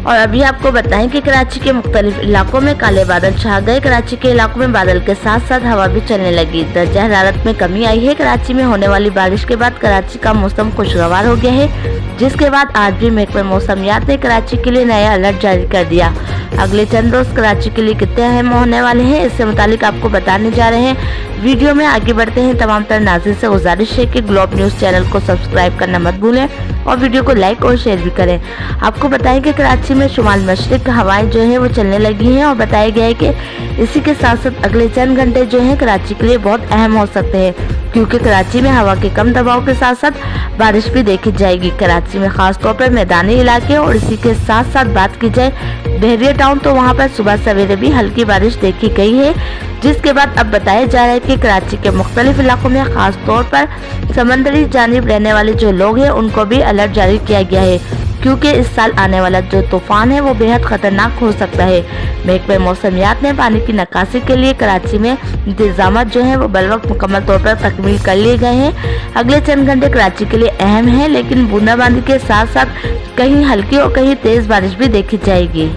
और अभी आपको बताएं कि कराची के मुख्तलिफ इलाकों में काले बादल छा गए। कराची के इलाकों में बादल के साथ साथ हवा भी चलने लगी। दर्जा हरारत में कमी आई है। कराची में होने वाली बारिश के बाद कराची का मौसम खुशगवार हो गया है, जिसके बाद आज भी महकमे मौसमियात ने कराची के लिए नया अलर्ट जारी कर दिया। अगले चंद रोज कराची के लिए कितने अहम होने वाले हैं, इससे मुतालिक आपको बताने जा रहे हैं। वीडियो में आगे बढ़ते हैं। तमाम तर नाज़रीन से गुजारिश है कि ग्लोब न्यूज़ चैनल को सब्सक्राइब करना मत भूलें और वीडियो को लाइक और शेयर भी करें। आपको बताएं कि कराची में शुमाल मशरिक हवाएं जो है वो चलने लगी हैं और बताया गया है कि इसी के साथ साथ अगले चंद घंटे जो है कराची के लिए बहुत अहम हो सकते हैं, क्योंकि कराची में हवा के कम दबाव के साथ साथ बारिश भी देखी जाएगी। कराची में खास तौर पर मैदानी इलाके और इसी के साथ साथ बात की जाए बहरिया टाउन, तो वहां पर सुबह सवेरे भी हल्की बारिश देखी गई है, जिसके बाद अब बताया जा रहा है कि कराची के मुख्तलिफ इलाकों में खास तौर पर समंदरी जानिब रहने वाले जो लोग हैं उनको भी अलर्ट जारी किया गया है, क्योंकि इस साल आने वाला जो तूफान है वो बेहद खतरनाक हो सकता है। महकमे मौसमियात ने पानी की निकासी के लिए कराची में इंतजाम जो है वो बलवक्त मुकम्मल तौर पर तकमील कर लिए गए हैं। अगले चंद घंटे कराची के लिए अहम है, लेकिन बूंदाबांदी के साथ साथ कहीं हल्की और कहीं तेज बारिश भी देखी जाएगी।